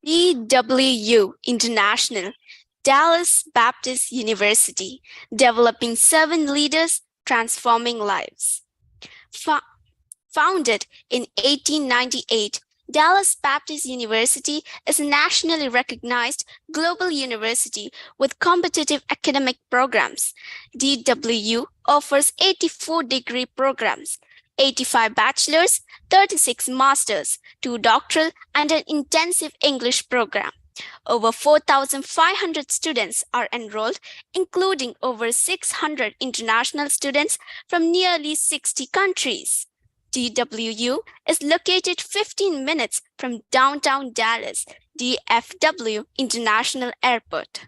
DWU International, Dallas Baptist University, developing 7 leaders, transforming lives. Founded in 1898, Dallas Baptist University is a nationally recognized global university with competitive academic programs. DWU offers 84 degree programs, 85 bachelor's, 36 master's, 2 doctoral, and an intensive English program. Over 4,500 students are enrolled, including over 600 international students from nearly 60 countries. DWU is located 15 minutes from downtown Dallas, DFW International Airport.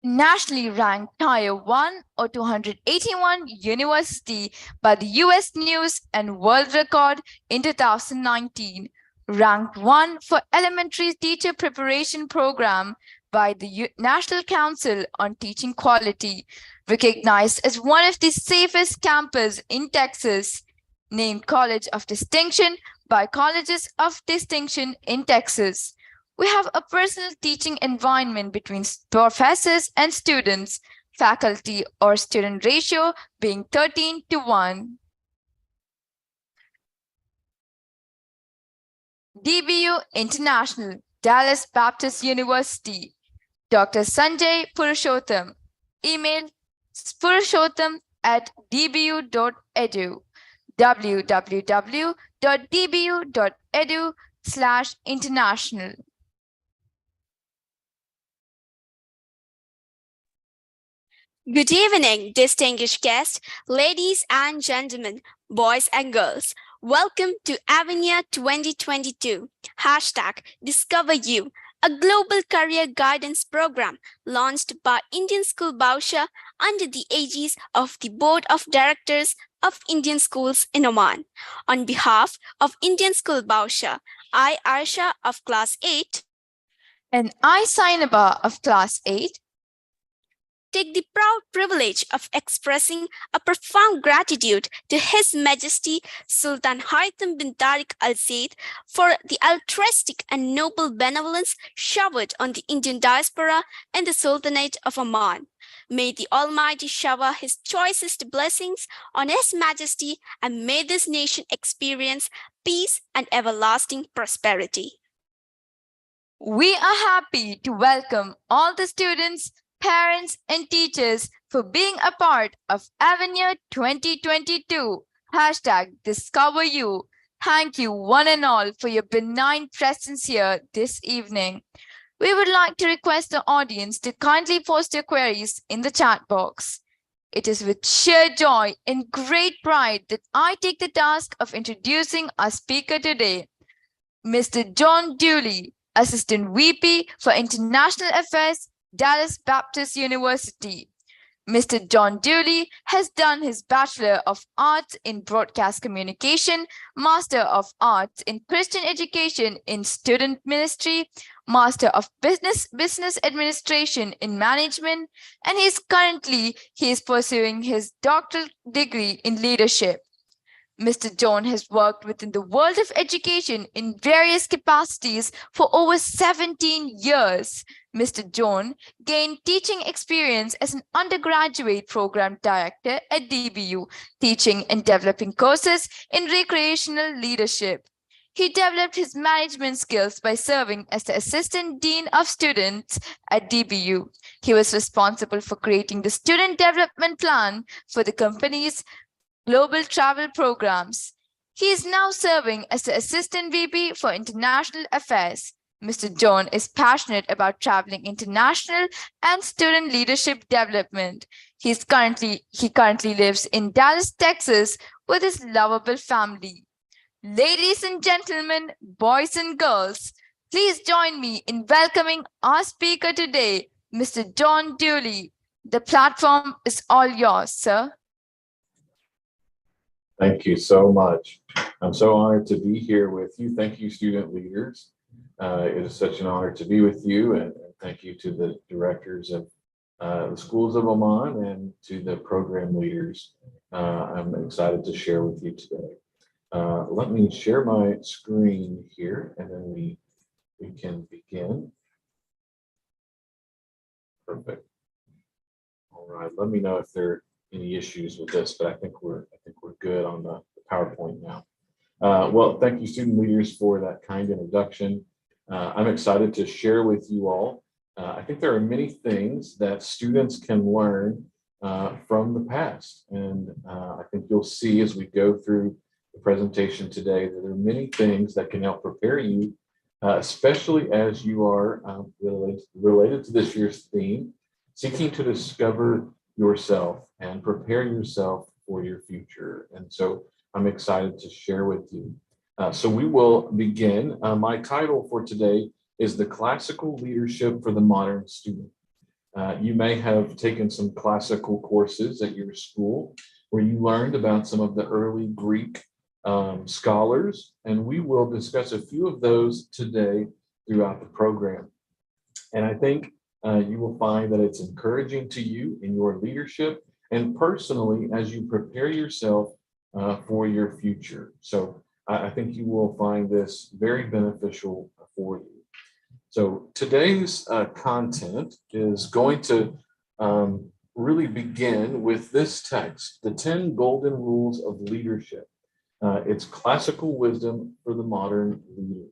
Nationally ranked Tier 1 or 281 university by the US News and World Record in 2019. Ranked 1 for Elementary Teacher Preparation Program by the National Council on Teaching Quality. Recognized as one of the safest campuses in Texas. Named College of Distinction by Colleges of Distinction in Texas. We have a personal teaching environment between professors and students, faculty or student ratio being 13:1. DBU International, Dallas Baptist University. Dr. Sanjay Purushottam. Email purushottam@dbu.edu. www.dbu.edu/international. Good evening, distinguished guests, ladies and gentlemen, boys and girls. Welcome to Avenir 2022, #DiscoverU, a global career guidance program launched by Indian School Bausha under the aegis of the Board of Directors of Indian Schools in Oman. On behalf of Indian School Bausha, I, Aisha of Class 8, and I, Sainaba of Class 8, take the proud privilege of expressing a profound gratitude to His Majesty Sultan Haitham bin Tariq Al Said for the altruistic and noble benevolence showered on the Indian diaspora and the Sultanate of Oman. May the Almighty shower His choicest blessings on His Majesty, and may this nation experience peace and everlasting prosperity. We are happy to welcome all the students, parents, and teachers for being a part of Avenir 2022, #DiscoverU. Thank you one and all for your benign presence here this evening. We would like to request the audience to kindly post your queries in the chat box. It is with sheer joy and great pride that I take the task of introducing our speaker today, Mr. John Dooley, Assistant VP for International Affairs, Dallas Baptist University. Mr. John Dooley has done his Bachelor of Arts in Broadcast Communication, Master of Arts in Christian Education in Student Ministry, Master of Business Administration in Management, and he is pursuing his doctoral degree in leadership. Mr. John has worked within the world of education in various capacities for over 17 years. Mr. John gained teaching experience as an undergraduate program director at DBU, teaching and developing courses in recreational leadership. He developed his management skills by serving as the Assistant Dean of Students at DBU. He was responsible for creating the student development plan for the company's global travel programs. He is now serving as the Assistant VP for International Affairs. Mr. John is passionate about traveling international and student leadership development. He currently lives in Dallas, Texas with his lovable family. Ladies and gentlemen, boys and girls, please join me in welcoming our speaker today, Mr. John Dooley. The platform is all yours, sir. Thank you so much. I'm so honored to be here with you. Thank you, student leaders. It is such an honor to be with you, and thank you to the directors of the schools of Oman and to the program leaders. I'm excited to share with you today. Let me share my screen here, and then we can begin. Perfect. All right. Let me know if there are any issues with this, but I think we're good on the PowerPoint now. Well, thank you, student leaders, for that kind introduction. I'm excited to share with you all. I think there are many things that students can learn from the past, and I think you'll see as we go through the presentation today that there are many things that can help prepare you, especially as you are related to this year's theme, seeking to discover yourself and prepare yourself for your future. And so I'm excited to share with you. So we will begin. My title for today is The Classical Leadership for the Modern Student. You may have taken some classical courses at your school where you learned about some of the early Greek scholars, and we will discuss a few of those today throughout the program. And I think you will find that it's encouraging to you in your leadership and personally as you prepare yourself for your future. So I think you will find this very beneficial for you. So today's content is going to really begin with this text, the 10 Golden Rules of Leadership. It's classical wisdom for the modern leader.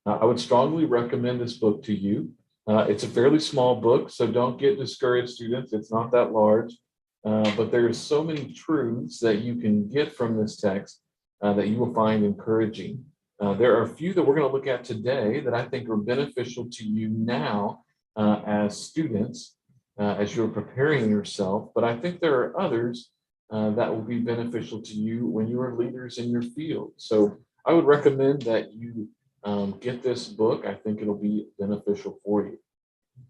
I would strongly recommend this book to you. It's a fairly small book, so don't get discouraged, students. It's not that large, but there's so many truths that you can get from this text that you will find encouraging. There are a few that we're going to look at today that I think are beneficial to you now as students, as you're preparing yourself, but I think there are others that will be beneficial to you when you are leaders in your field. So I would recommend that you get this book. I think it'll be beneficial for you.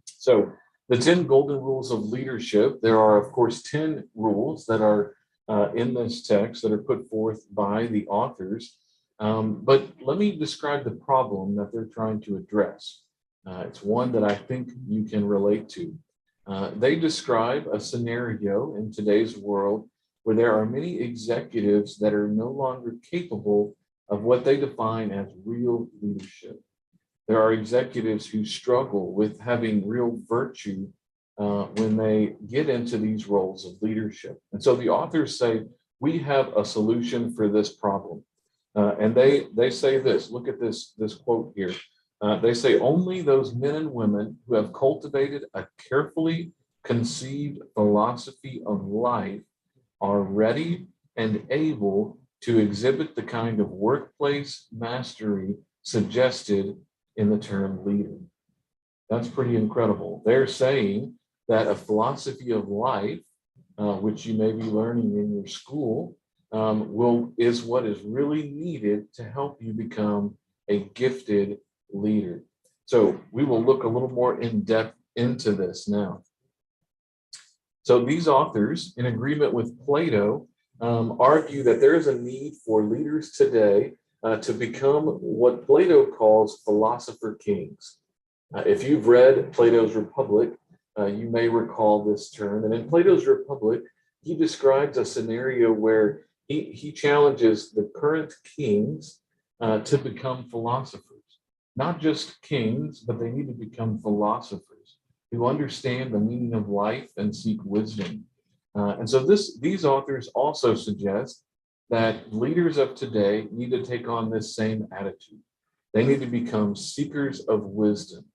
So the 10 Golden Rules of Leadership, there are, of course, 10 rules that are in this text that are put forth by the authors. But let me describe the problem that they're trying to address. It's one that I think you can relate to. They describe a scenario in today's world where there are many executives that are no longer capable of what they define as real leadership. There are executives who struggle with having real virtue when they get into these roles of leadership. And so the authors say, we have a solution for this problem. And they say this, look at this quote here. They say, only those men and women who have cultivated a carefully conceived philosophy of life are ready and able to exhibit the kind of workplace mastery suggested in the term leader. That's pretty incredible. They're saying that a philosophy of life which you may be learning in your school, is what is really needed to help you become a gifted leader. So we will look a little more in depth into this now. So these authors, in agreement with Plato, argue that there is a need for leaders today to become what Plato calls philosopher kings. If you've read Plato's Republic, you may recall this term. And in Plato's Republic, he describes a scenario where he challenges the current kings to become philosophers. Not just kings, but they need to become philosophers who understand the meaning of life and seek wisdom. And so these authors also suggest that leaders of today need to take on this same attitude. They need to become seekers of wisdom.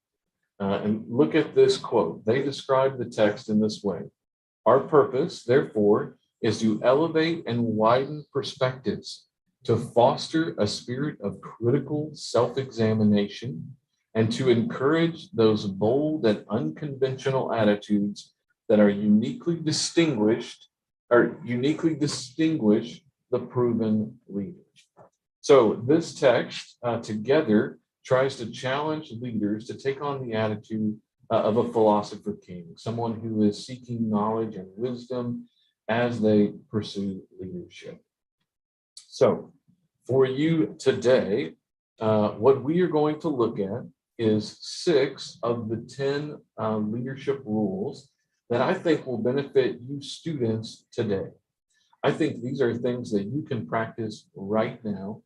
And look at this quote. They describe the text in this way. Our purpose, therefore, is to elevate and widen perspectives, to foster a spirit of critical self-examination, and to encourage those bold and unconventional attitudes that are uniquely distinguish the proven leaders. So this text together tries to challenge leaders to take on the attitude of a philosopher king, someone who is seeking knowledge and wisdom as they pursue leadership. So for you today, what we are going to look at is 6 of the 10 leadership rules that I think will benefit you students today. I think these are things that you can practice right now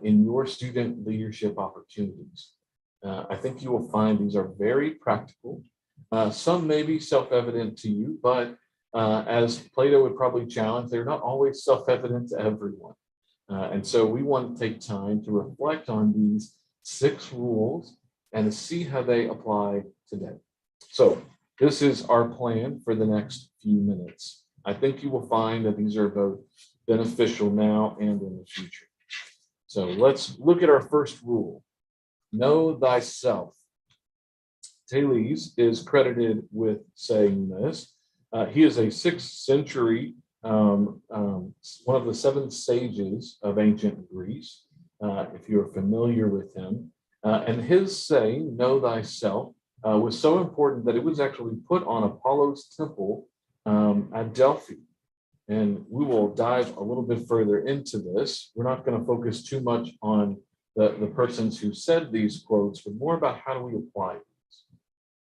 in your student leadership opportunities. I think you will find these are very practical. Some may be self-evident to you, but as Plato would probably challenge, they're not always self-evident to everyone. And so we want to take time to reflect on these 6 rules and to see how they apply today. So this is our plan for the next few minutes. I think you will find that these are both beneficial now and in the future. So let's look at our first rule. Know thyself. Thales is credited with saying this. He is a 6th century, one of the 7 sages of ancient Greece, if you're familiar with him. And his saying, know thyself, was so important that it was actually put on Apollo's temple at Delphi. And we will dive a little bit further into this. We're not going to focus too much on the persons who said these quotes, but more about how do we apply these.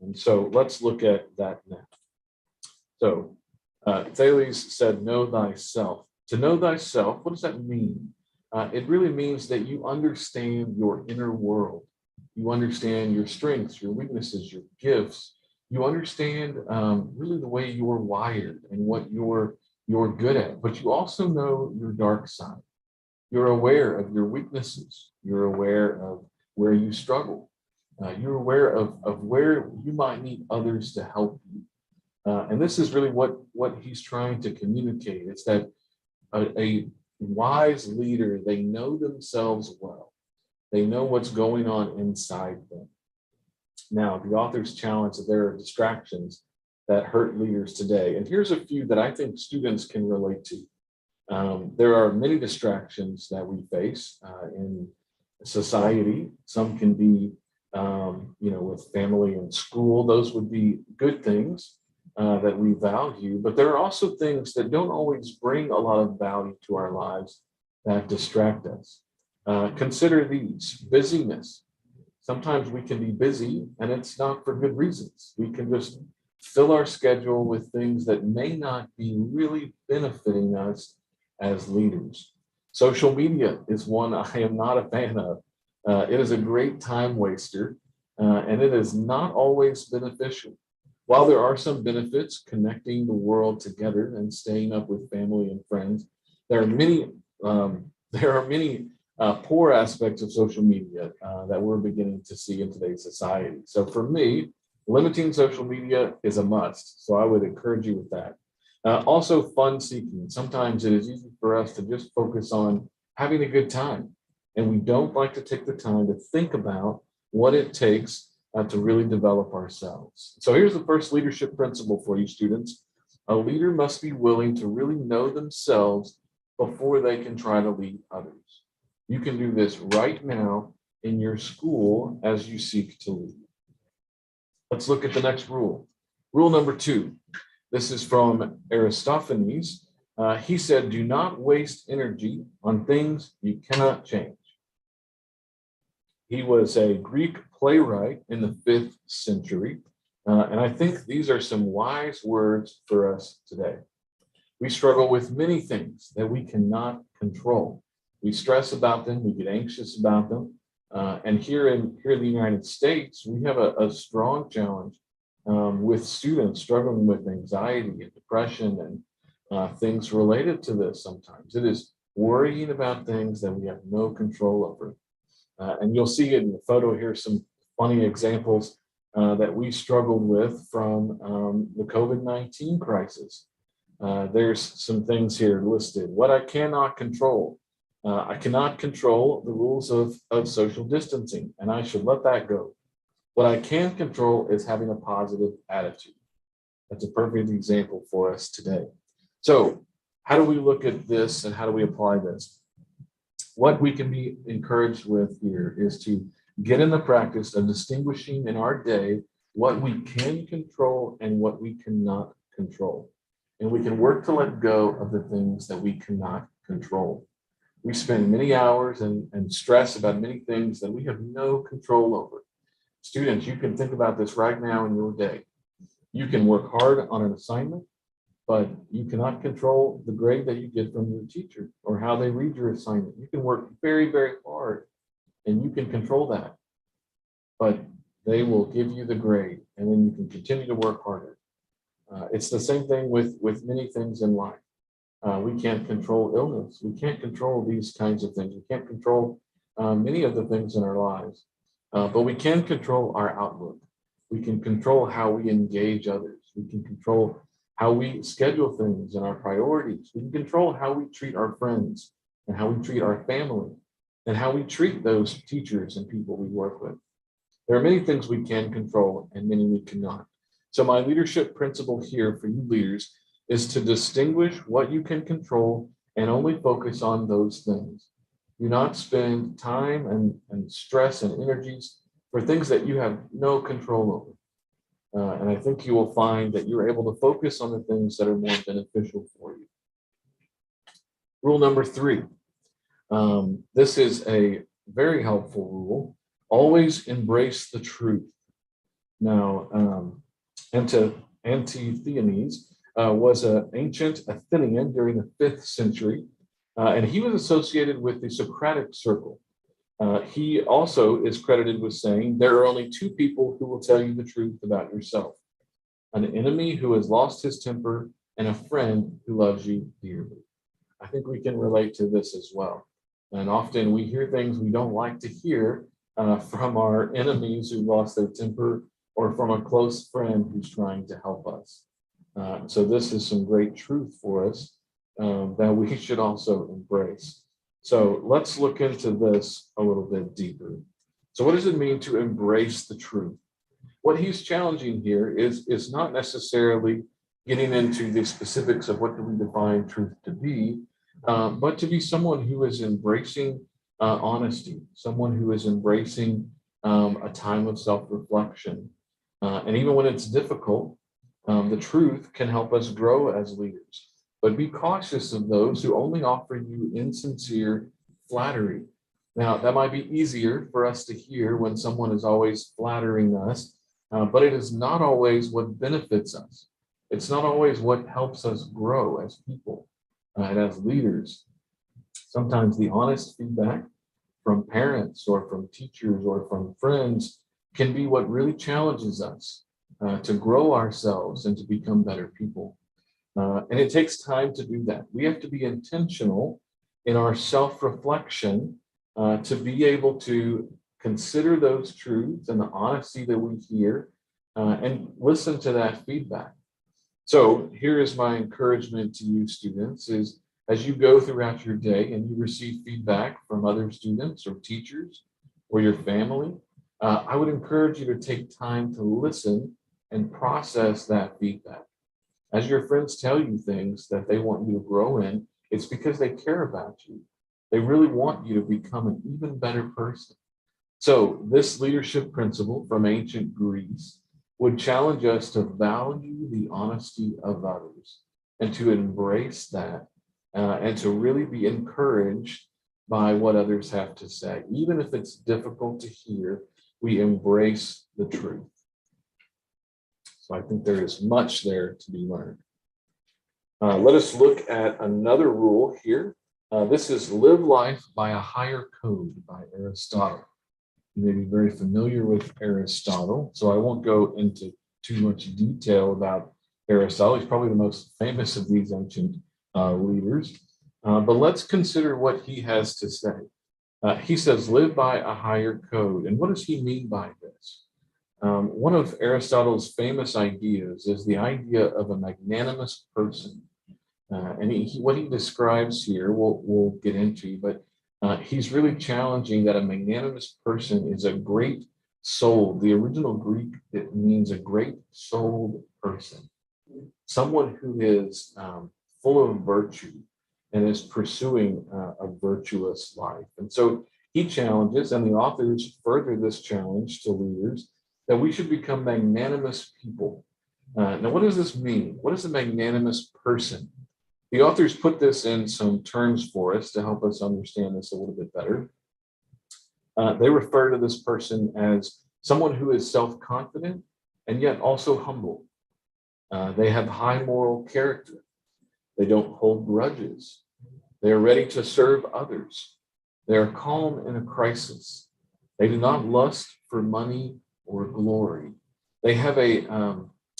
And so let's look at that now. So Thales said, know thyself. To know thyself, what does that mean? It really means that you understand your inner world. You understand your strengths, your weaknesses, your gifts. You understand really the way you're wired and what you're good at, but you also know your dark side. You're aware of your weaknesses. You're aware of where you struggle. You're aware of where you might need others to help you. And this is really what he's trying to communicate. It's that a wise leader, they know themselves well. They know what's going on inside them. Now, the authors challenge that there are distractions that hurt leaders today. And here's a few that I think students can relate to. There are many distractions that we face in society. Some can be, with family and school. Those would be good things that we value. But there are also things that don't always bring a lot of value to our lives that distract us. Consider these: busyness. Sometimes we can be busy and it's not for good reasons. We can just fill our schedule with things that may not be really benefiting us as leaders. Social media is one I am not a fan of. It is a great time waster, and it is not always beneficial. While there are some benefits connecting the world together and staying up with family and friends, there are many poor aspects of social media that we're beginning to see in today's society. So for me, limiting social media is a must. So I would encourage you with that. Also, fun seeking. Sometimes it is easy for us to just focus on having a good time. And we don't like to take the time to think about what it takes to really develop ourselves. So here's the first leadership principle for you students. A leader must be willing to really know themselves before they can try to lead others. You can do this right now in your school as you seek to lead. Let's look at the next rule. Rule number 2. This is from Aristophanes. He said, do not waste energy on things you cannot change. He was a Greek playwright in the 5th century. And I think these are some wise words for us today. We struggle with many things that we cannot control. We stress about them, we get anxious about them. And here in the United States, we have a strong challenge with students struggling with anxiety and depression and things related to this sometimes. It is worrying about things that we have no control over. And you'll see in the photo here some funny examples that we struggled with from the COVID-19 crisis. There's some things here listed. What I cannot control. I cannot control the rules of social distancing, and I should let that go. What I can control is having a positive attitude. That's a perfect example for us today. So how do we look at this and how do we apply this? What we can be encouraged with here is to get in the practice of distinguishing in our day what we can control and what we cannot control. And we can work to let go of the things that we cannot control. We spend many hours and stress about many things that we have no control over. Students, you can think about this right now in your day. You can work hard on an assignment, but you cannot control the grade that you get from your teacher or how they read your assignment. You can work very, very hard and you can control that, but they will give you the grade and then you can continue to work harder. It's the same thing with many things in life. We can't control illness. We can't control these kinds of things. We can't control many of the things in our lives, but we can control our outlook. We can control how we engage others. We can control how we schedule things and our priorities. We can control how we treat our friends and how we treat our family and how we treat those teachers and people we work with. There are many things we can control and many we cannot. So my leadership principle here for you leaders is to distinguish what you can control and only focus on those things. Do not spend time and stress and energies for things that you have no control over. And I think you will find that you're able to focus on the things that are more beneficial for you. Rule number 3. This is a very helpful rule. Always embrace the truth. Now, Antisthenes was an ancient Athenian during the 5th century, and he was associated with the Socratic circle. He also is credited with saying, there are only 2 people who will tell you the truth about yourself: an enemy who has lost his temper and a friend who loves you dearly. I think we can relate to this as well. And often we hear things we don't like to hear from our enemies who lost their temper or from a close friend who's trying to help us. So this is some great truth for us that we should also embrace. So let's look into this a little bit deeper. So what does it mean to embrace the truth? What he's challenging here is not necessarily getting into the specifics of what do we define truth to be, but to be someone who is embracing honesty, someone who is embracing a time of self-reflection. And even when it's difficult, the truth can help us grow as leaders. But be cautious of those who only offer you insincere flattery. Now, that might be easier for us to hear when someone is always flattering us, but it is not always what benefits us. It's not always what helps us grow as people and as leaders. Sometimes the honest feedback from parents or from teachers or from friends can be what really challenges us to grow ourselves and to become better people. And it takes time to do that. We have to be intentional in our self-reflection to be able to consider those truths and the honesty that we hear and listen to that feedback. So here is my encouragement to you students is as you go throughout your day and you receive feedback from other students or teachers or your family, I would encourage you to take time to listen and process that feedback. As your friends tell you things that they want you to grow in, it's because they care about you. They really want you to become an even better person. So this leadership principle from ancient Greece would challenge us to value the honesty of others and to embrace that and to really be encouraged by what others have to say. Even if it's difficult to hear, we embrace the truth. So I think there is much there to be learned. Let us look at another rule here. This is live life by a higher code by Aristotle. You may be very familiar with Aristotle, so I won't go into too much detail about Aristotle. He's probably the most famous of these ancient leaders. But let's consider what he has to say. He says, live by a higher code. And what does he mean by this? One of Aristotle's famous ideas is the idea of a magnanimous person. And what he describes here, we'll get into, but he's really challenging that a magnanimous person is a great soul. The original Greek, it means a great souled person, someone who is full of virtue and is pursuing a virtuous life. And so he challenges, and the authors further this challenge to leaders, that we should become magnanimous people. Now, what does this mean? What is a magnanimous person? The authors put this in some terms for us to help us understand this a little bit better. They refer to this person as someone who is self-confident and yet also humble. They have high moral character. They don't hold grudges. They are ready to serve others. They are calm in a crisis. They do not lust for money or glory. They have a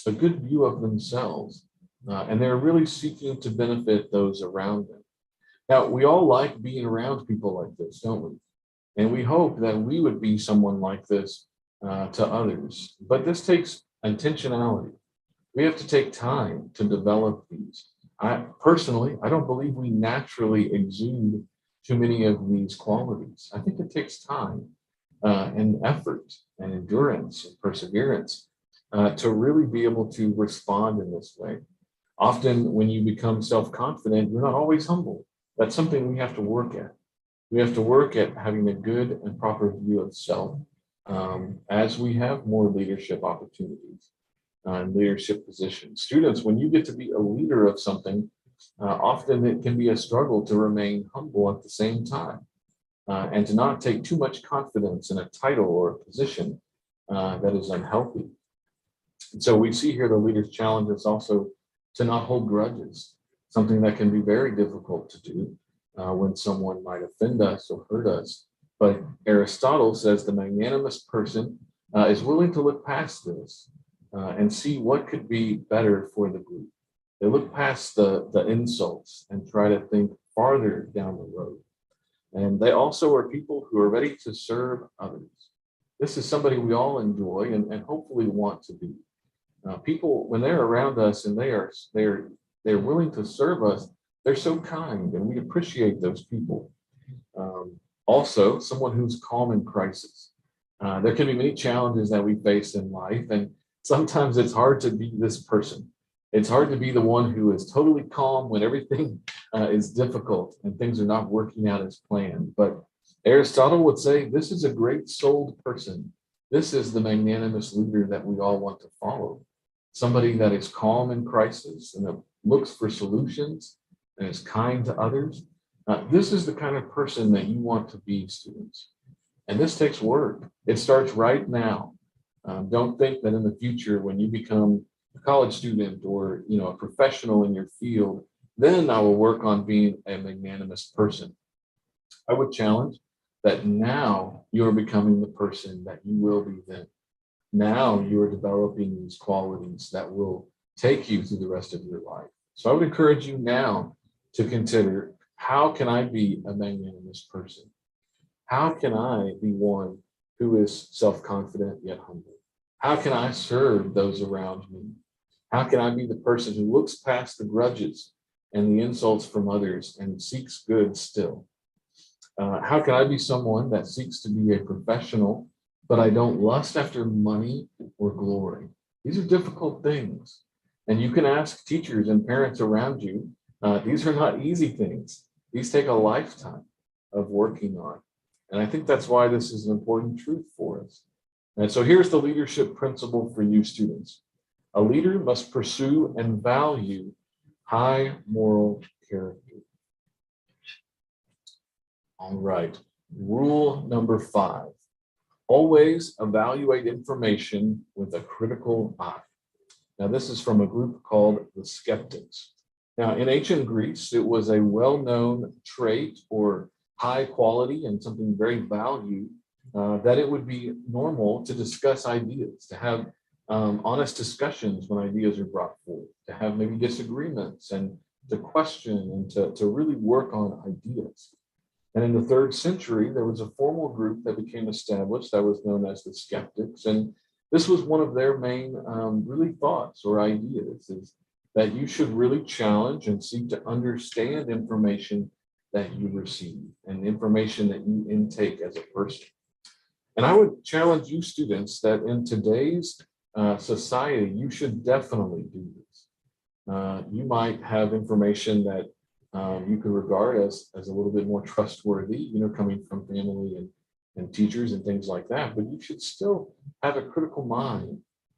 good view of themselves, and they're really seeking to benefit those around them. Now, we all like being around people like this, don't we? And we hope that we would be someone like this to others. But this takes intentionality. We have to take time to develop these. I don't believe we naturally exude too many of these qualities. I think it takes time and effort and endurance and perseverance to really be able to respond in this way. Often when you become self-confident, you're not always humble. That's something we have to work at. We have to work at having a good and proper view of self as we have more leadership opportunities and leadership positions. Students, when you get to be a leader of something, often it can be a struggle to remain humble at the same time and to not take too much confidence in a title or a position that is unhealthy. And so we see here the leaders challenge us also to not hold grudges, something that can be very difficult to do when someone might offend us or hurt us. But Aristotle says the magnanimous person is willing to look past this and see what could be better for the group. They look past the insults and try to think farther down the road. And they also are people who are ready to serve others. This is somebody we all enjoy and hopefully want to be. People, when they're around us and they're willing to serve us, they're so kind, and we appreciate those people. Also, someone who's calm in crisis. There can be many challenges that we face in life, and sometimes it's hard to be this person. It's hard to be the one who is totally calm when everything is difficult and things are not working out as planned. But Aristotle would say this is a great souled person. This is the magnanimous leader that we all want to follow. Somebody that is calm in crisis and that looks for solutions and is kind to others. This is the kind of person that you want to be, students. And this takes work. It starts right now. Don't think that in the future, when you become a college student or a professional in your field, then I will work on being a magnanimous person. I would challenge that now you are becoming the person that you will be then. Now you are developing these qualities that will take you through the rest of your life. So I would encourage you now to consider, how can I be a magnanimous person? How can I be one who is self-confident yet humble? How can I serve those around me? How can I be the person who looks past the grudges and the insults from others and seeks good still? How can I be someone that seeks to be a professional, but I don't lust after money or glory? These are difficult things. And you can ask teachers and parents around you. These are not easy things. These take a lifetime of working on. And I think that's why this is an important truth for us. And so here's the leadership principle for you students. A leader must pursue and value high moral character. All right. Rule number 5. Always evaluate information with a critical eye. Now, this is from a group called the Skeptics. Now, in ancient Greece, it was a well-known trait or high quality and something very valued that it would be normal to discuss ideas, to have honest discussions when ideas are brought forward, to have maybe disagreements and to question and to really work on ideas. And in the 3rd century, there was a formal group that became established that was known as the Skeptics. And this was one of their main really thoughts or ideas, is that you should really challenge and seek to understand information that you receive and information that you intake as a person. And I would challenge you students that in today's society, you should definitely do this. You might have information that you could regard as a little bit more trustworthy, coming from family and teachers and things like that, but you should still have a critical mind.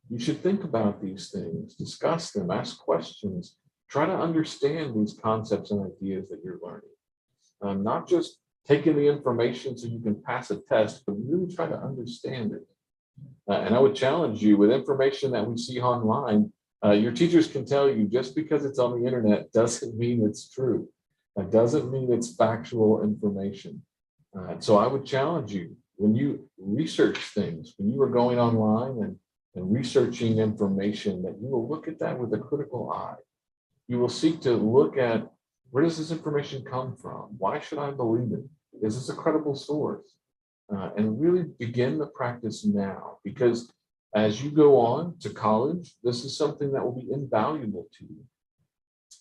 You should think about these things, discuss them, ask questions, try to understand these concepts and ideas that you're learning. Not just taking the information so you can pass a test, but really try to understand it. And I would challenge you with information that we see online. Your teachers can tell you just because it's on the internet doesn't mean it's true. That doesn't mean it's factual information. So I would challenge you, when you research things, when you are going online and researching information, that you will look at that with a critical eye. You will seek to look at, where does this information come from? Why should I believe it? Is this a credible source? And really begin the practice now, because as you go on to college, this is something that will be invaluable to you.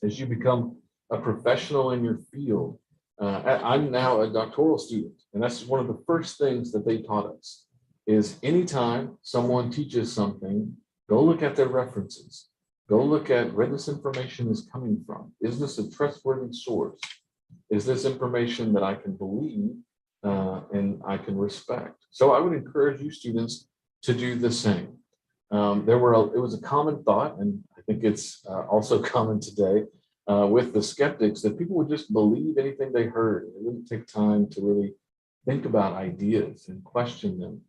As you become a professional in your field, I'm now a doctoral student, and that's one of the first things that they taught us, is anytime someone teaches something, go look at their references. Go look at where this information is coming from. Is this a trustworthy source? Is this information that I can believe and I can respect? So I would encourage you students to do the same. It was a common thought, and I think it's also common today with the skeptics, that people would just believe anything they heard. They wouldn't take time to really think about ideas and question them.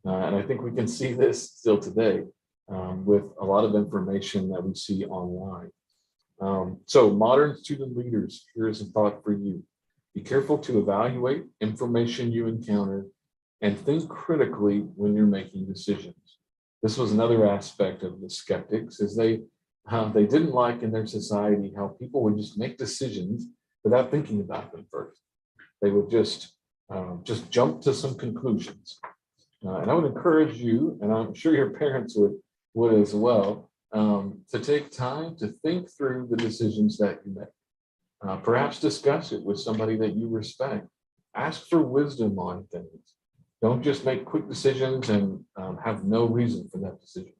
And I think we can see this still today with a lot of information that we see online. So modern student leaders, here is a thought for you. Be careful to evaluate information you encounter and think critically when you're making decisions. This was another aspect of the skeptics, is they didn't like in their society how people would just make decisions without thinking about them first. They would just jump to some conclusions. And I would encourage you, and I'm sure your parents would as well, to take time to think through the decisions that you make. Perhaps discuss it with somebody that you respect. Ask for wisdom on things. Don't just make quick decisions and have no reason for that decision.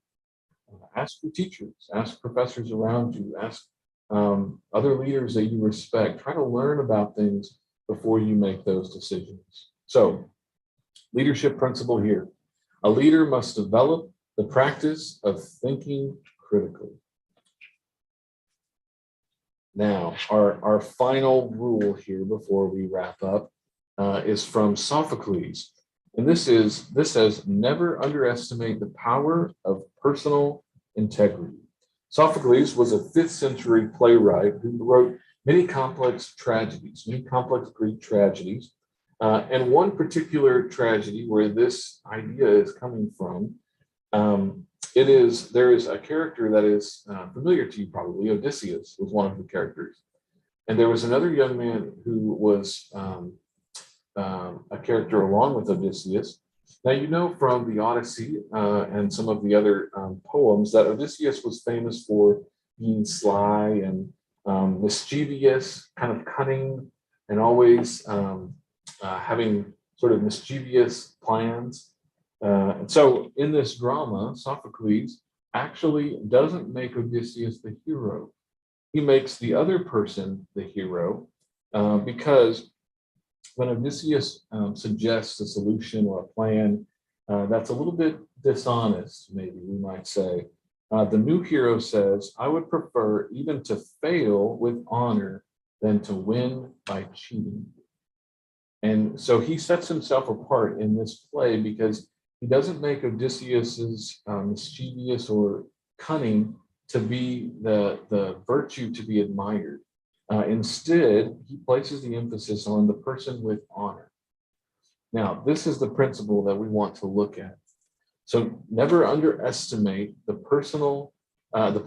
Ask your teachers, ask professors around you, ask other leaders that you respect. Try to learn about things before you make those decisions. So, leadership principle here. A leader must develop the practice of thinking critically. Now, our final rule here before we wrap up is from Sophocles. And this says, never underestimate the power of personal integrity. Sophocles was a 5th century playwright who wrote many complex Greek tragedies. And one particular tragedy where this idea is coming from, there is a character that is familiar to you probably. Odysseus was one of the characters. And there was another young man who was a character along with Odysseus. Now, you know from the Odyssey and some of the other poems that Odysseus was famous for being sly and mischievous, kind of cunning, and always having sort of mischievous plans. And so in this drama, Sophocles actually doesn't make Odysseus the hero. He makes the other person the hero because when Odysseus suggests a solution or a plan that's a little bit dishonest, maybe we might say, the new hero says, I would prefer even to fail with honor than to win by cheating. And so he sets himself apart in this play because he doesn't make Odysseus's mischievous or cunning to be the virtue to be admired. Instead, he places the emphasis on the person with honor. Now, this is the principle that we want to look at. So never underestimate the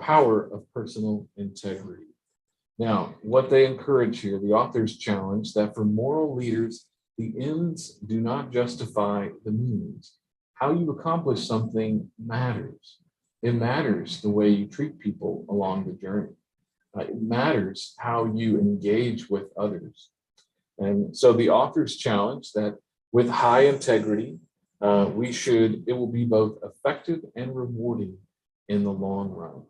power of personal integrity. Now, what they encourage here, the authors challenge that for moral leaders, the ends do not justify the means. How you accomplish something matters. It matters the way you treat people along the journey. It matters how you engage with others. And so the authors challenge that with high integrity, it will be both effective and rewarding in the long run.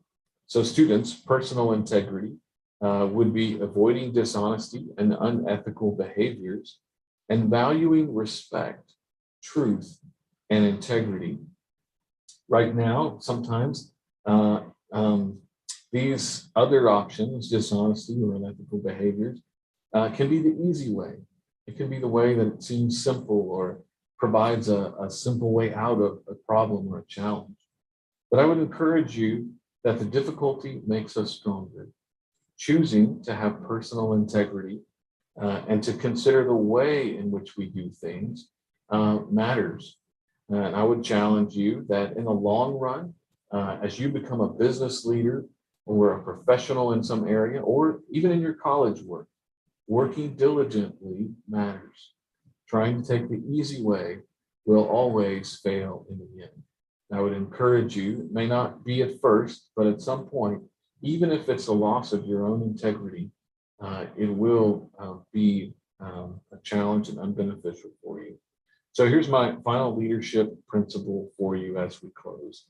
So students, personal integrity would be avoiding dishonesty and unethical behaviors and valuing respect, truth, and integrity. Right now, sometimes these other options, dishonesty or unethical behaviors, can be the easy way. It can be the way that it seems simple or provides a simple way out of a problem or a challenge. But I would encourage you that the difficulty makes us stronger. Choosing to have personal integrity and to consider the way in which we do things matters. And I would challenge you that in the long run, as you become a business leader or a professional in some area, or even in your college work, working diligently matters. Trying to take the easy way will always fail in the end. I would encourage you, it may not be at first, but at some point, even if it's a loss of your own integrity, it will be a challenge and unbeneficial for you. So here's my final leadership principle for you as we close.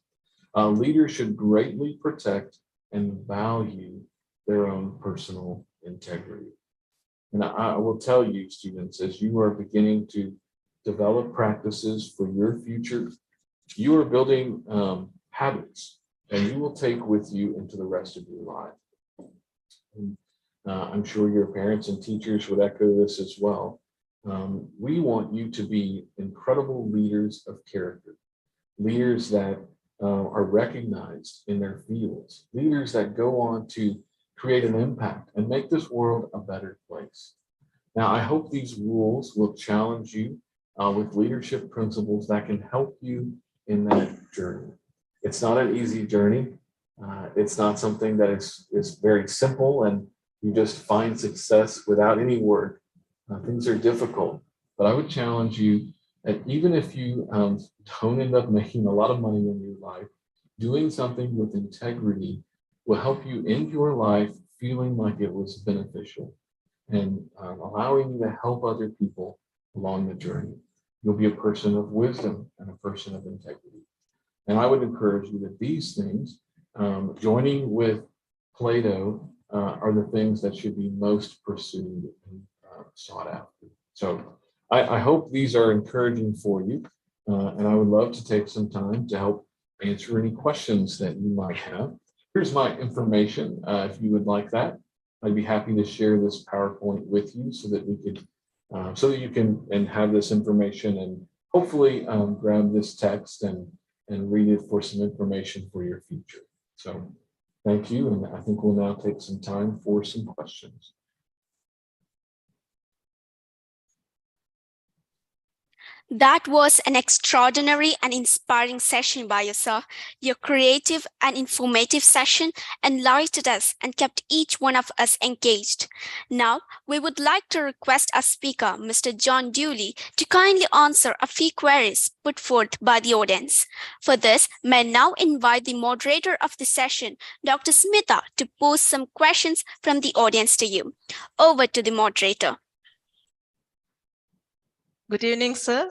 Leaders should greatly protect and value their own personal integrity. And I will tell you, students, as you are beginning to develop practices for your future, you are building habits and you will take with you into the rest of your life. And, I'm sure your parents and teachers would echo this as well. We want you to be incredible leaders of character, leaders that are recognized in their fields, leaders that go on to create an impact and make this world a better place. Now, I hope these rules will challenge you with leadership principles that can help you in that journey. It's not an easy journey. It's not something that is very simple and you just find success without any work. Things are difficult, but I would challenge you that even if you don't end up making a lot of money in your life, doing something with integrity will help you end your life feeling like it was beneficial and allowing you to help other people along the journey. You'll be a person of wisdom and a person of integrity. And I would encourage you that these things, joining with Plato, are the things that should be most pursued and sought after. So I hope these are encouraging for you. And I would love to take some time to help answer any questions that you might have. Here's my information. If you would like that, I'd be happy to share this PowerPoint with you so that we could, so that you can and have this information and hopefully grab this text and read it for some information for your future. So thank you. And I think we'll now take some time for some questions. That was an extraordinary and inspiring session by you, sir. Your creative and informative session enlightened us and kept each one of us engaged. Now, we would like to request our speaker, Mr. John Dooley, to kindly answer a few queries put forth by the audience. For this, may I now invite the moderator of the session, Dr. Smitha, to pose some questions from the audience to you. Over to the moderator. Good evening, sir.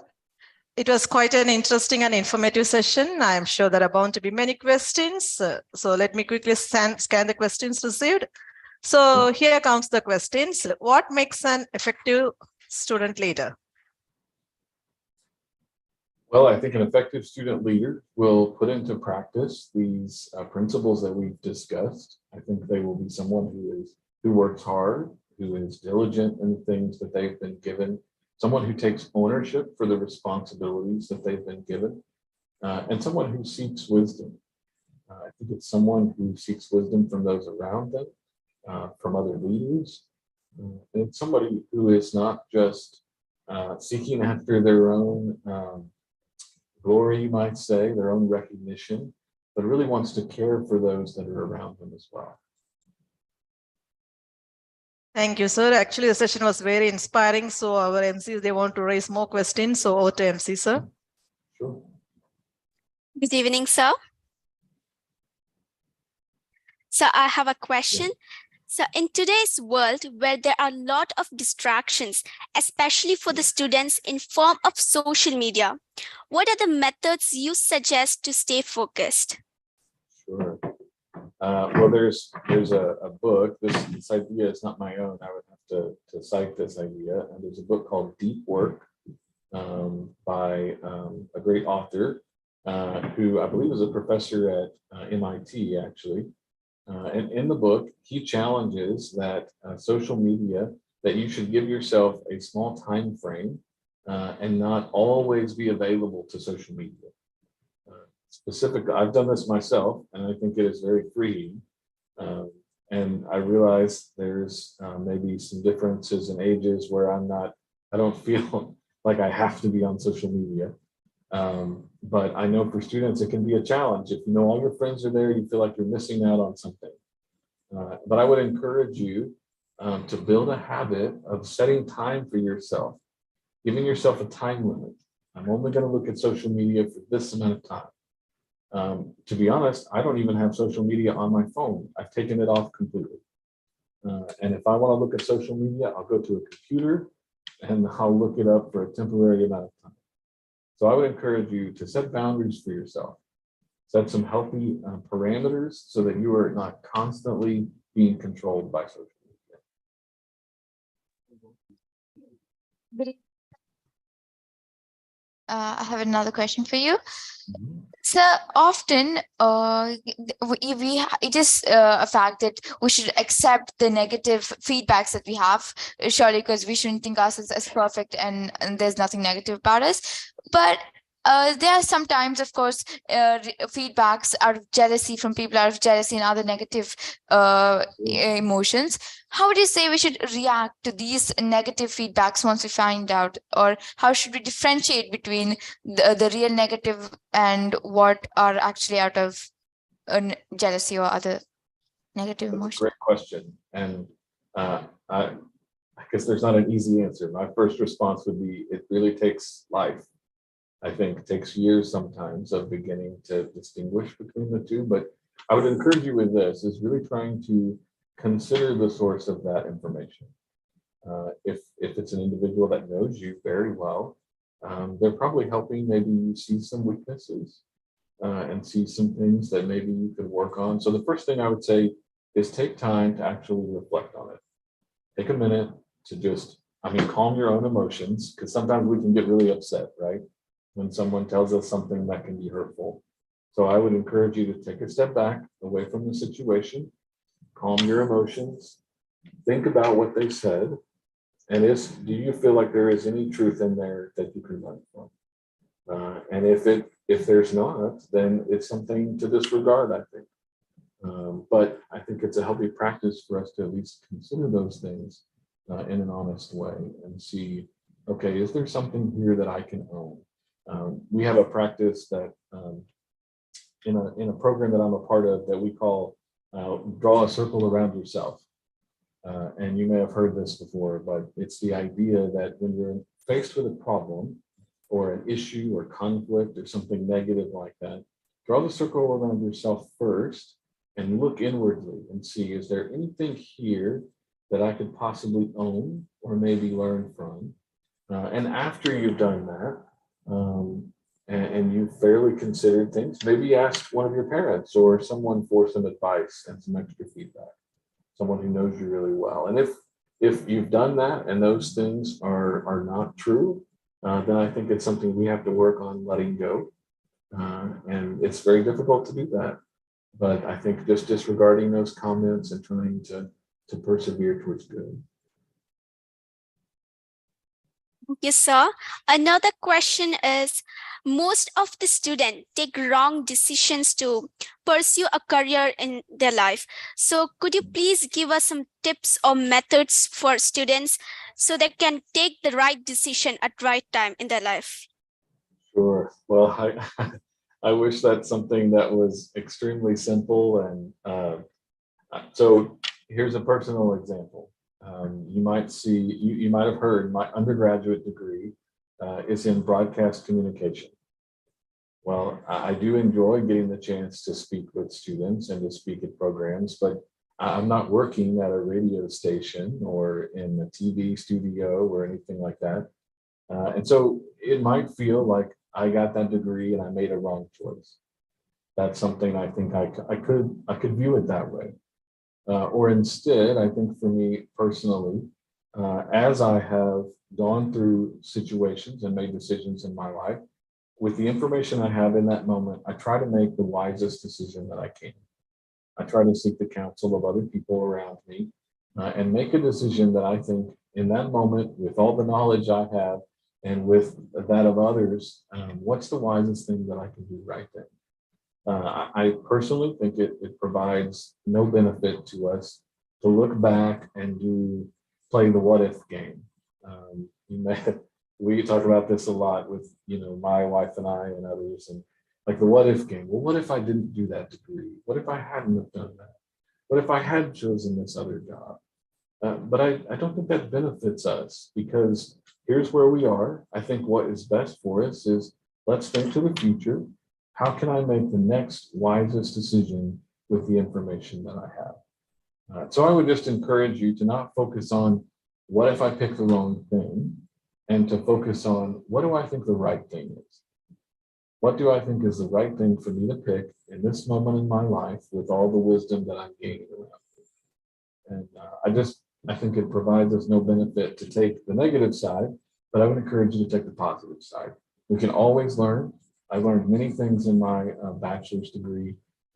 It was quite an interesting and informative session. I am sure there are bound to be many questions. So let me quickly scan the questions received. So here comes the questions. What makes an effective student leader? Well, I think an effective student leader will put into practice these principles that we've discussed. I think they will be someone who works hard, who is diligent in the things that they've been given, someone who takes ownership for the responsibilities that they've been given, and someone who seeks wisdom. I think it's someone who seeks wisdom from those around them, from other leaders. And somebody who is not just seeking after their own glory, you might say, their own recognition, but really wants to care for those that are around them as well. Thank you, sir. Actually, the session was very inspiring. So our MCs, they want to raise more questions. So over to MC, sir. Sure. Good evening, sir. So I have a question. So in today's world where there are a lot of distractions, especially for the students in form of social media, what are the methods you suggest to stay focused? Sure. Well, there's a book. This idea is not my own. I would have to cite this idea. And there's a book called Deep Work by a great author who I believe is a professor at MIT, actually. And in the book, he challenges that social media, that you should give yourself a small time frame and not always be available to social media. Specifically, I've done this myself, and I think it is very freeing. And I realize there's maybe some differences in ages where I don't feel like I have to be on social media. But I know for students, it can be a challenge. If you know all your friends are there, you feel like you're missing out on something. But I would encourage you to build a habit of setting time for yourself, giving yourself a time limit. I'm only going to look at social media for this amount of time. To be honest, I don't even have social media on my phone. I've taken it off completely. And if I want to look at social media, I'll go to a computer and I'll look it up for a temporary amount of time. So I would encourage you to set boundaries for yourself. Set some healthy parameters so that you are not constantly being controlled by social media. I have another question for you. So often it is a fact that we should accept the negative feedbacks that we have, surely, because we shouldn't think ourselves as perfect and there's nothing negative about us. But there are sometimes, of course, feedbacks out of jealousy from people, out of jealousy and other negative emotions. How would you say we should react to these negative feedbacks once we find out? Or how should we differentiate between the real negative and what are actually out of jealousy or other negative emotions? Great question. And I guess there's not an easy answer. My first response would be, it really takes life. I think it takes years sometimes of beginning to distinguish between the two, but I would encourage you with this, is really trying to consider the source of that information. If it's an individual that knows you very well, they're probably helping maybe you see some weaknesses and see some things that maybe you could work on. So the first thing I would say is take time to actually reflect on it. Take a minute to just, calm your own emotions, because sometimes we can get really upset, right? When someone tells us something that can be hurtful. So I would encourage you to take a step back away from the situation, calm your emotions, think about what they said, and do you feel like there is any truth in there that you can learn from? And if there's not, then it's something to disregard, I think. But I think it's a healthy practice for us to at least consider those things in an honest way and see, okay, is there something here that I can own? We have a practice that in a program that I'm a part of that we call draw a circle around yourself. And you may have heard this before, but it's the idea that when you're faced with a problem or an issue or conflict or something negative like that, draw the circle around yourself first and look inwardly and see, is there anything here that I could possibly own or maybe learn from? And after you've done that, and you fairly considered things, maybe ask one of your parents or someone for some advice and some extra feedback, someone who knows you really well. And if you've done that and those things are not true, then I think it's something we have to work on letting go. And it's very difficult to do that. But I think just disregarding those comments and trying to persevere towards good. Thank you, sir. Another question is, most of the students take wrong decisions to pursue a career in their life. So could you please give us some tips or methods for students so they can take the right decision at right time in their life? Sure. Well, I wish that's something that was extremely simple. And so here's a personal example. You might see, you might have heard my undergraduate degree is in broadcast communication. Well, I do enjoy getting the chance to speak with students and to speak at programs, but I'm not working at a radio station or in a TV studio or anything like that. And so it might feel like I got that degree and I made a wrong choice. That's something I think I could view it that way. Or instead, I think for me personally, as I have gone through situations and made decisions in my life, with the information I have in that moment, I try to make the wisest decision that I can. I try to seek the counsel of other people around me and make a decision that I think in that moment, with all the knowledge I have and with that of others, what's the wisest thing that I can do right then? I personally think it provides no benefit to us to look back and play the what if game. We talk about this a lot with my wife and I and others, and like the what if game. Well, what if I didn't do that degree? What if I hadn't have done that? What if I had chosen this other job? But I don't think that benefits us, because here's where we are. I think what is best for us is, let's think to the future. How can I make the next wisest decision with the information that I have? So I would just encourage you to not focus on what if I pick the wrong thing, and to focus on what do I think the right thing is? What do I think is the right thing for me to pick in this moment in my life with all the wisdom that I'm gaining around me? And I think it provides us no benefit to take the negative side, but I would encourage you to take the positive side. We can always learn. I learned many things in my bachelor's degree,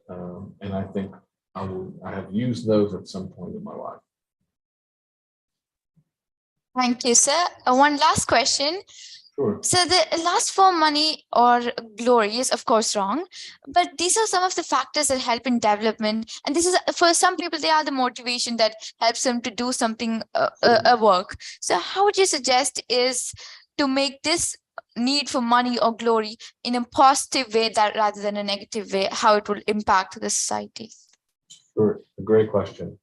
and I think I have used those at some point in my life. Thank you, sir. One last question. Sure. So the lust for money or glory is of course wrong, but these are some of the factors that help in development. And this is, for some people, they are the motivation that helps them to do something, a work. So how would you suggest is to make this need for money or glory in a positive way that rather than a negative way, how it will impact the society? Sure, a great question.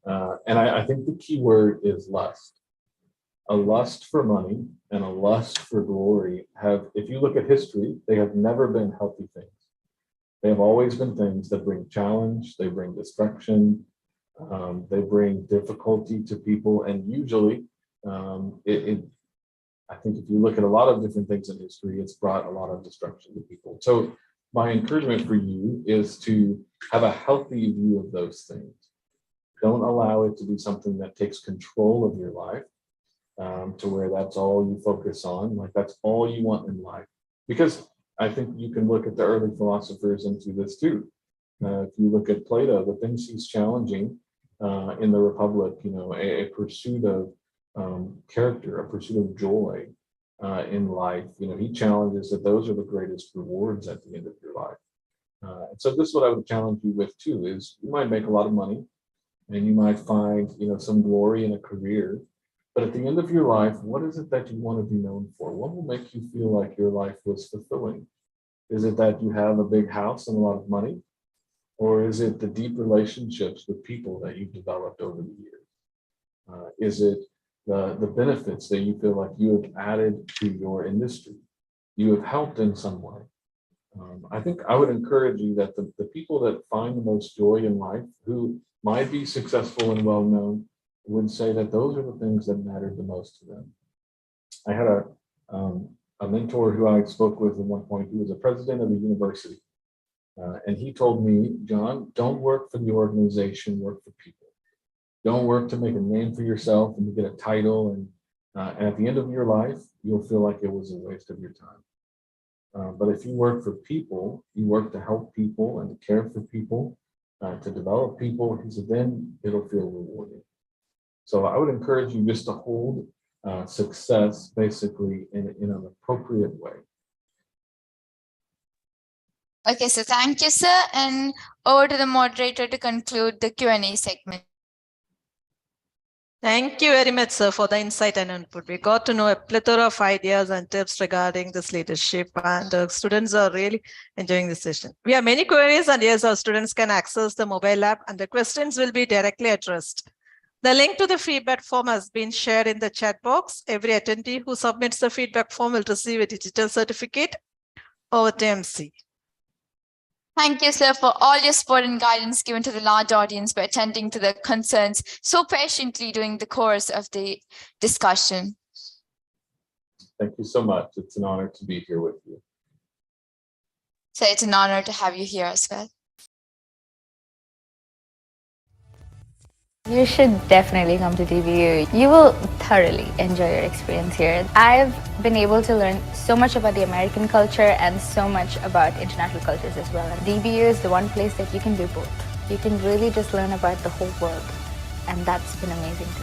And I think the key word is lust. A lust for money and a lust for glory if you look at history, they have never been healthy things. They have always been things that bring challenge, they bring destruction, they bring difficulty to people, and usually I think if you look at a lot of different things in history, it's brought a lot of destruction to people. So my encouragement for you is to have a healthy view of those things. Don't allow it to be something that takes control of your life, to where that's all you focus on, like that's all you want in life. Because I think you can look at the early philosophers and do this too. If you look at Plato, the things he's challenging in the Republic, a pursuit of character, a pursuit of joy in life, he challenges that those are the greatest rewards at the end of your life. And so this is what I would challenge you with too, is you might make a lot of money and you might find, some glory in a career. But at the end of your life, what is it that you want to be known for? What will make you feel like your life was fulfilling? Is it that you have a big house and a lot of money? Or is it the deep relationships with people that you've developed over the years? Is it the benefits that you feel like you have added to your industry? You have helped in some way. I think I would encourage you that the people that find the most joy in life, who might be successful and well-known, would say that those are the things that mattered the most to them. I had a mentor who I spoke with at one point, who was a president of a university. And he told me, John, don't work for the organization, work for people. Don't work to make a name for yourself and to get a title. And at the end of your life, you'll feel like it was a waste of your time. But if you work for people, you work to help people and to care for people, to develop people, so then it'll feel rewarding. So I would encourage you just to hold success basically in an appropriate way. Okay, so thank you, sir. And over to the moderator to conclude the Q&A segment. Thank you very much, sir, for the insight and input. We got to know a plethora of ideas and tips regarding this leadership, and students are really enjoying this session. We have many queries, and yes, our students can access the mobile app, and the questions will be directly addressed. The link to the feedback form has been shared in the chat box. Every attendee who submits the feedback form will receive a digital certificate over to MC. Thank you, sir, for all your support and guidance given to the large audience by attending to the concerns so patiently during the course of the discussion. Thank you so much. It's an honor to be here with you. So it's an honor to have you here as well. You should definitely come to DBU. You will thoroughly enjoy your experience here. I've been able to learn so much about the American culture and so much about international cultures as well. And DBU is the one place that you can do both. You can really just learn about the whole world. And that's been amazing to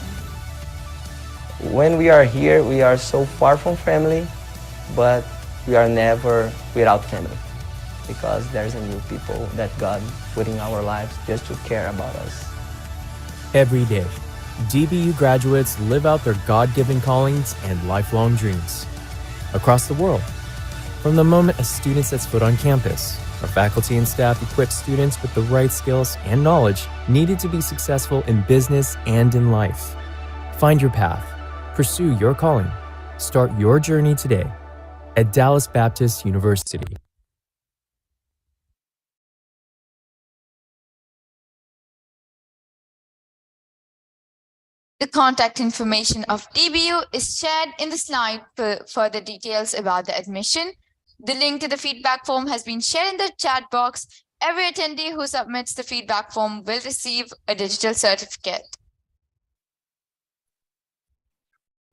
me. When we are here, we are so far from family, but we are never without family, because there's a new people that God put in our lives just to care about us. Every day, DBU graduates live out their God-given callings and lifelong dreams across the world. From the moment a student sets foot on campus, our faculty and staff equip students with the right skills and knowledge needed to be successful in business and in life. Find your path, pursue your calling, start your journey today at Dallas Baptist University. The contact information of DBU is shared in the slide for further details about the admission. The link to the feedback form has been shared in the chat box. Every attendee who submits the feedback form will receive a digital certificate.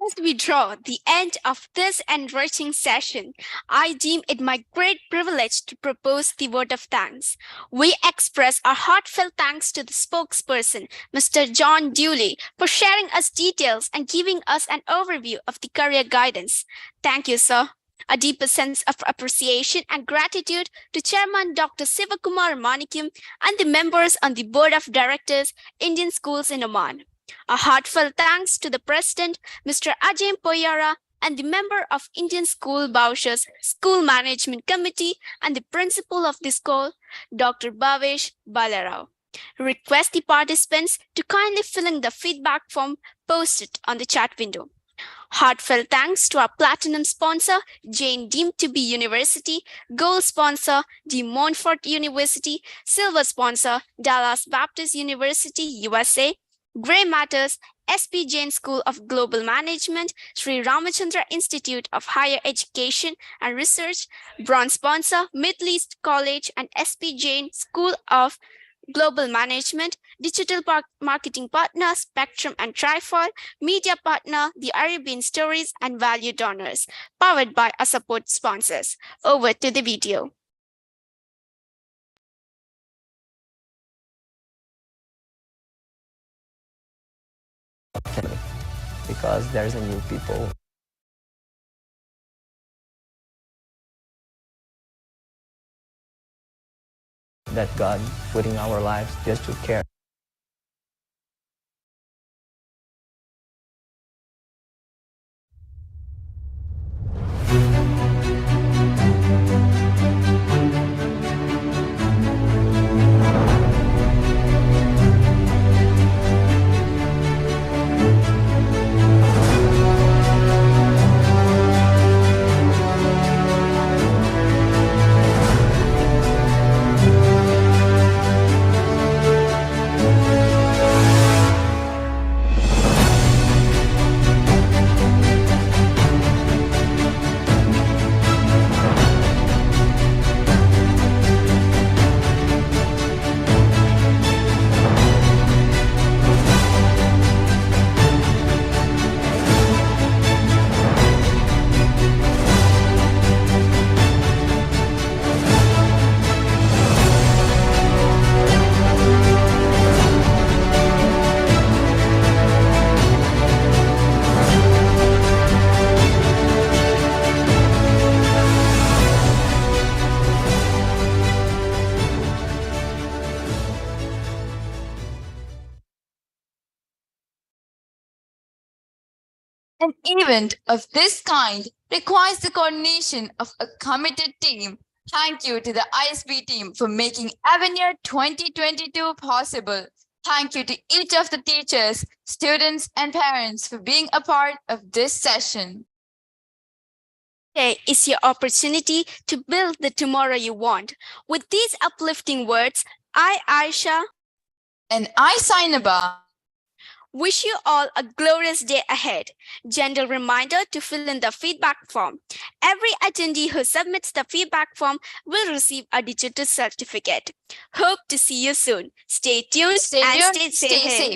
As we draw the end of this enriching session, I deem it my great privilege to propose the vote of thanks. We express our heartfelt thanks to the spokesperson, Mr. John Dooley, for sharing us details and giving us an overview of the career guidance. Thank you, sir. A deeper sense of appreciation and gratitude to Chairman Dr. Sivakumar Manikyam and the members on the Board of Directors, Indian Schools in Oman. A heartfelt thanks to the President, Mr. Ajay Poyara, and the member of Indian School Baush's School Management Committee and the principal of the school, Dr. Bhavesh Balarao. Request the participants to kindly fill in the feedback form posted on the chat window. Heartfelt thanks to our platinum sponsor, Jain Deemed to be University, gold sponsor, De Montfort University, silver sponsor, Dallas Baptist University, USA, Grey Matters, SP Jain School of Global Management, Sri Ramachandra Institute of Higher Education and Research, bronze sponsor, Middle East College and SP Jain School of Global Management, digital marketing partner, Spectrum and Trifoil, media partner, The Arabian Stories, and value donors, powered by our support sponsors. Over to the video. Because there's a new people that God put in our lives just to care. An event of this kind requires the coordination of a committed team. Thank you to the ISB team for making Avenir 2022 possible. Thank you to each of the teachers, students, and parents for being a part of this session. Today is your opportunity to build the tomorrow you want. With these uplifting words, I, Aisha, And I, Sainaba, wish you all a glorious day ahead. Gentle reminder to fill in the feedback form. Every attendee who submits the feedback form will receive a digital certificate. Hope to see you soon. Stay tuned stay and tuned, stay safe. safe.